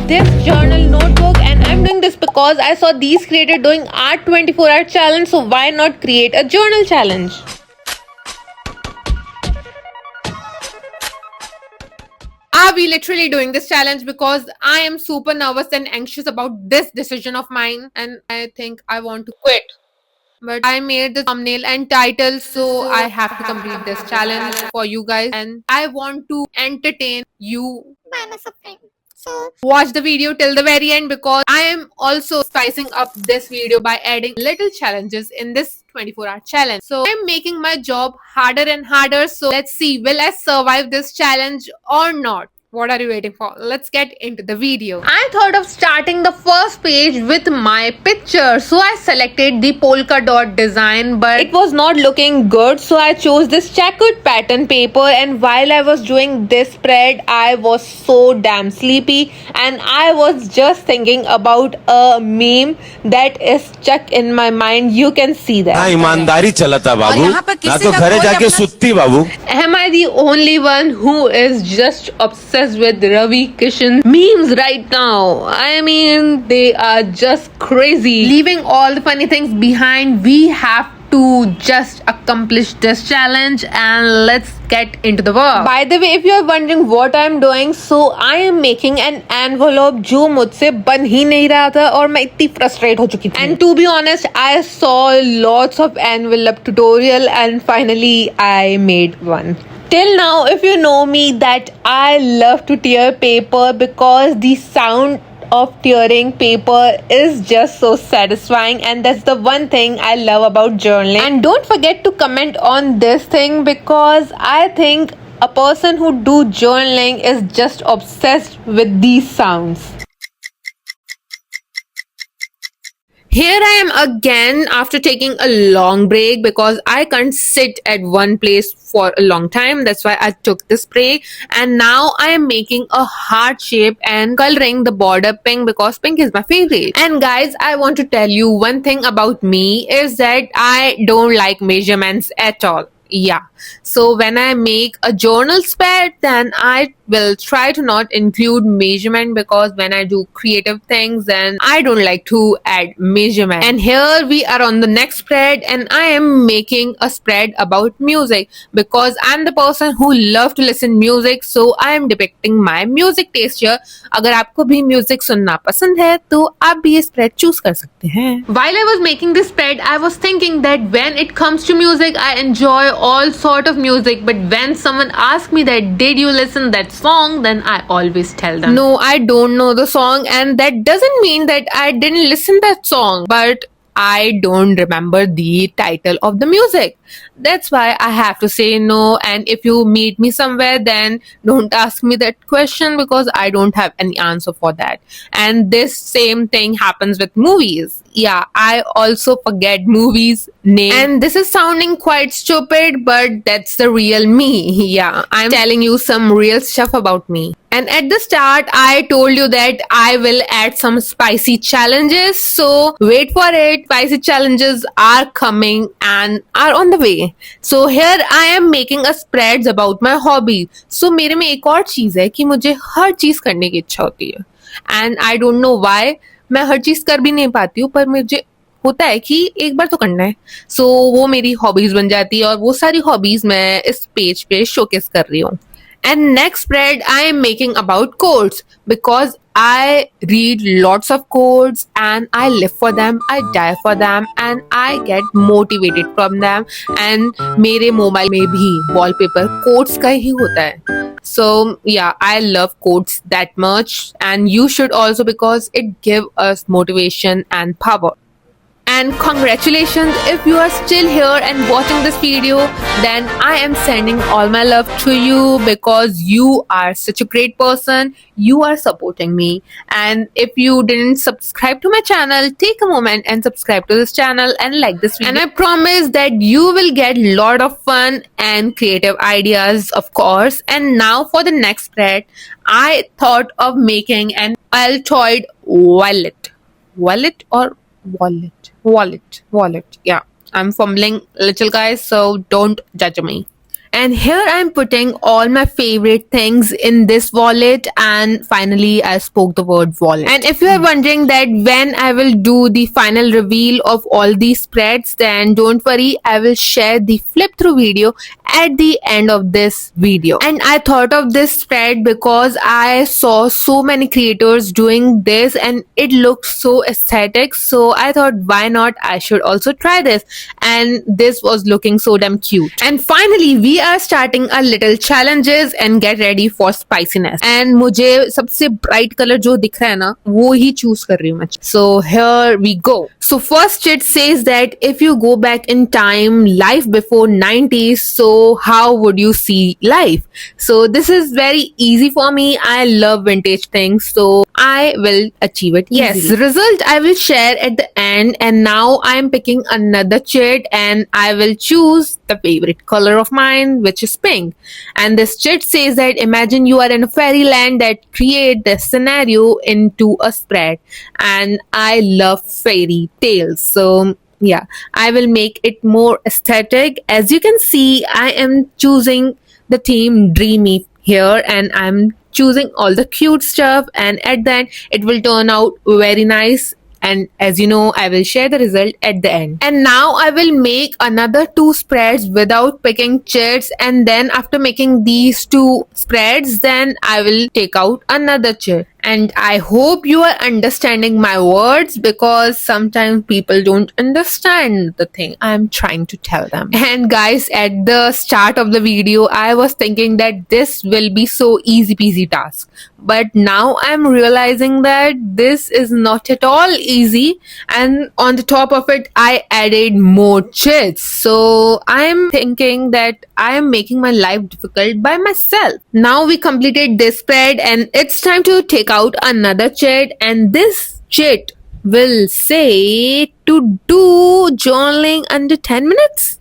this journal notebook, and I'm doing this because I saw these creators doing art 24-hour challenge, so why not create a journal challenge? Are we literally doing this challenge because I am super nervous and anxious about this decision of mine, and I think I want to quit. But I made the thumbnail and title, so I have to complete this challenge for you guys, and I want to entertain you by my suffering. So watch the video till the very end because I am also spicing up this video by adding little challenges in this 24-hour challenge. So I'm making my job harder and harder. So let's see, will I survive this challenge or not? What are you waiting for? Let's get into the video. I thought of starting the first page with my picture. So I selected the polka dot design, but it was not looking good. So I chose this checkered pattern paper, and while I was doing this spread, I was so damn sleepy and I was just thinking about a meme that is stuck in my mind. You can see that. हाँ ईमानदारी चलता बाबू ना तो घरे जाके सुत्ती बाबू. Am I the only one who is just obsessed with Ravi Kishan memes right now? I mean, they are just crazy. Leaving all the funny things behind, we have to just accomplish this challenge and let's get into the work. By the way, if you are wondering what I am doing, so I am making an envelope जो मुझसे बन ही नहीं रहा था और मैं इतनी frustrate हो चुकी थी. And to be honest, I saw lots of envelope tutorial and finally I made one. Till now, if you know me, that I love to tear paper because the sound of tearing paper is just so satisfying, and that's the one thing I love about journaling. And don't forget to comment on this thing because I think a person who do journaling is just obsessed with these sounds. Here I am again after taking a long break because I can't sit at one place for a long time. That's why I took this break, and now I am making a heart shape and coloring the border pink because pink is my favorite. And guys, I want to tell you one thing about me is that I don't like measurements at all. Yeah, so when I make a journal spread, then I will try to not include measurement because when I do creative things, then I don't like to add measurement. And here we are on the next spread, and I am making a spread about music because I'm the person who love to listen music, so I am depicting my music taste here. अगर आपको भी music सुनना पसंद है तो आप भी ये स्प्रेड चूज कर सकते हैं. While I was making this spread, I was thinking that when it comes to music, I enjoy all sort of music, but when someone asks me that did you listen that song, then I always tell them no, I don't know the song, and that doesn't mean that I didn't listen that song, but I don't remember the title of the music. That's why I have to say no. And if you meet me somewhere, then don't ask me that question because I don't have any answer for that. And this same thing happens with movies. Yeah, I also forget movies name. And this is sounding quite stupid, but that's the real me. Yeah, I'm telling you some real stuff about me. And at the start, I told you that I will add some spicy challenges. So wait for it. Spicy challenges are coming and are on the way. So here I am making a spreads about my hobby. So मेरे में एक और चीज़ है कि मुझे हर चीज़ करने की इच्छा होती है. And I don't know why मैं हर चीज़ कर भी नहीं पाती हूँ, पर मुझे होता है कि एक बार तो करना है. So वो मेरी हॉबीज बन जाती है और वो सारी हॉबीज मैं इस पेज पे शोकेस कर रही हूँ. And next spread I am making about quotes because I read lots of quotes and I live for them, I die for them and I get motivated from them. And मेरे mobile में भी wallpaper quotes का ही होता है. So yeah, I love quotes that much, and you should also because it gives us motivation and power. And congratulations if you are still here and watching this video, then I am sending all my love to you because you are such a great person. You are supporting me. And if you didn't subscribe to my channel, take a moment and subscribe to this channel and like this video. And I promise that you will get a lot of fun and creative ideas, of course. And now for the next spread, I thought of making an Altoid wallet. Wallet or wallet? Wallet. Yeah, I'm fumbling little guys, so don't judge me. And here I'm putting all my favorite things in this wallet, and finally I spoke the word wallet. And if you are wondering that when I will do the final reveal of all these spreads, then don't worry, I will share the flip through video at the end of this video. And I thought of this spread because I saw so many creators doing this and it looks so aesthetic, so I thought why not, I should also try this, and this was looking so damn cute. And finally we are starting a little challenges and get ready for spiciness. And मुझे सबसे bright color जो दिख रहा है ना वो ही choose कर रही हूँ मैं. So here we go. So first it says that if you go back in time, life before 90s, so how would you see life? So this is very easy for me. I love vintage things, so I will achieve it easily. Yes, result I will share at the end. And now I am picking another chit and I will choose the favorite color of mine, which is pink. And this chit says that imagine you are in a fairyland that create this scenario into a spread. And I love fairy tales, so yeah, I will make it more aesthetic. As you can see, I am choosing the theme dreamy here, and I'm choosing all the cute stuff, and at the end it will turn out very nice. And as you know, I will share the result at the end. And now I will make another 2 spreads without picking chits, and then after making these 2 spreads, then I will take out another chit. And I hope you are understanding my words, because sometimes people don't understand the thing I'm trying to tell them. And guys, at the start of the video, I was thinking that this will be so easy peasy task. But now I'm realizing that this is not at all easy. And on the top of it, I added more chits. So I'm thinking that I am making my life difficult by myself. Now we completed this spread and it's time to take out another chit, and this chit will say to do journaling under 10 minutes.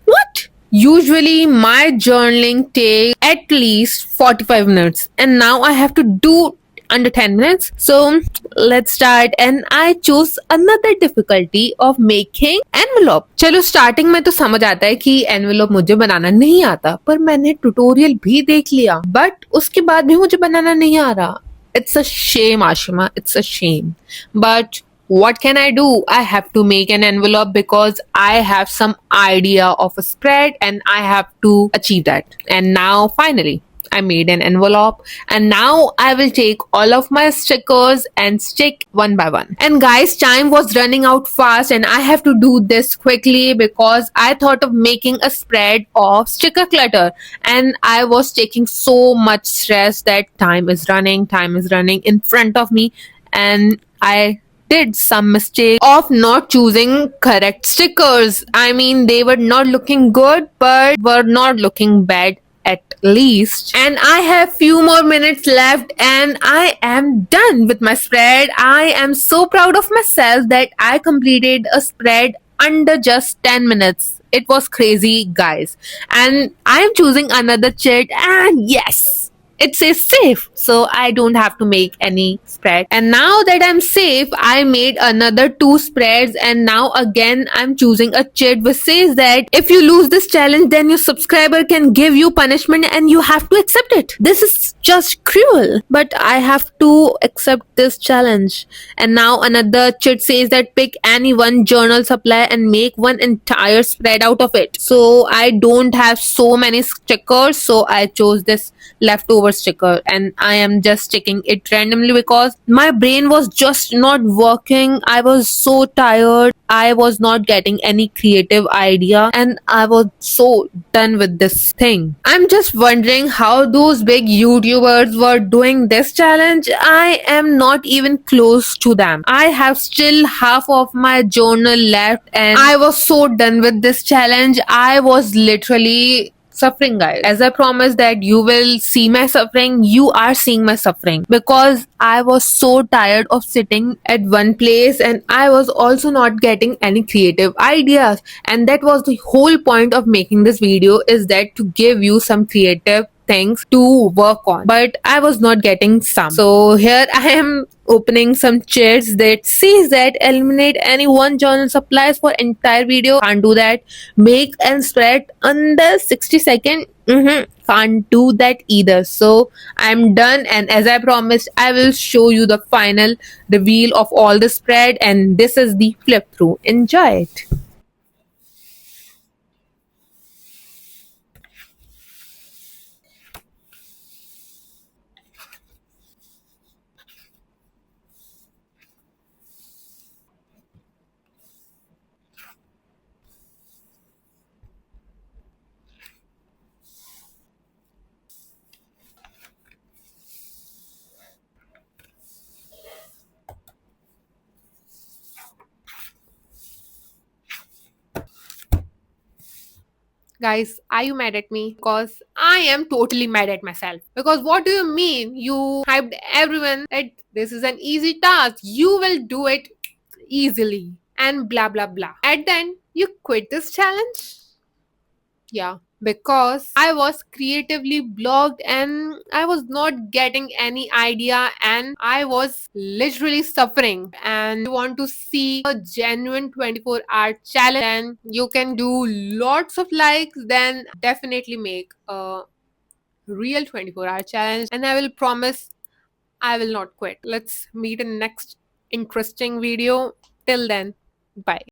What? Usually my journaling takes at least 45 minutes, and now I have to do under 10 minutes. So let's start, and I chose another difficulty of making envelope. चलो starting में तो समझ आता है कि envelope मुझे बनाना नहीं आता, पर मैंने ट्यूटोरियल भी देख लिया, बट उसके बाद भी मुझे बनाना नहीं आ रहा. It's a shame, Ashima. It's a shame. But what can I do? I have to make an envelope because I have some idea of a spread and I have to achieve that. And now finally I made an envelope, and now I will take all of my stickers and stick one by one. And guys, time was running out fast and I have to do this quickly because I thought of making a spread of sticker clutter, and I was taking so much stress that time is running in front of me, and I did some mistake of not choosing correct stickers. I mean, they were not looking good but were not looking bad at least. And I have few more minutes left and I am done with my spread. I am so proud of myself that I completed a spread under just 10 minutes. It was crazy, guys. And I am choosing another chit, and yes, it says safe, so I don't have to make any spread. And now that I'm safe, I made another 2 spreads, and now again I'm choosing a chit which says that if you lose this challenge, then your subscriber can give you punishment and you have to accept it. This is just cruel, but I have to accept this challenge. And now another chit says that pick any one journal supply and make one entire spread out of it. So I don't have so many stickers, so I chose this leftover sticker, and I am just sticking it randomly because my brain was just not working. I was so tired. I was not getting any creative idea, and I was so done with this thing. I'm just wondering how those big YouTubers were doing this challenge. I am not even close to them. I have still half of my journal left, and I was so done with this challenge. I was literally suffering, guys. As I promised that you will see my suffering, you are seeing my suffering, because I was so tired of sitting at one place, and I was also not getting any creative ideas. And that was the whole point of making this video, is that to give you some creative things to work on, but I was not getting some. So here I am opening some chairs that says that eliminate any one journal supplies for entire video. Can't do that. Make and spread under 60 second. Can't do that either. So I'm done, and as I promised, I will show you the final reveal of all the spread, and this is the flip through. Enjoy it. Guys, are you mad at me? Because I am totally mad at myself. Because what do you mean? You hyped everyone that this is an easy task. You will do it easily. And blah blah blah. And then you quit this challenge? Yeah, because I was creatively blocked and I was not getting any idea and I was literally suffering. And you want to see a genuine 24-hour challenge, then you can do lots of likes, then definitely make a real 24-hour challenge. And I will promise I will not quit. Let's meet in next interesting video. Till then, bye.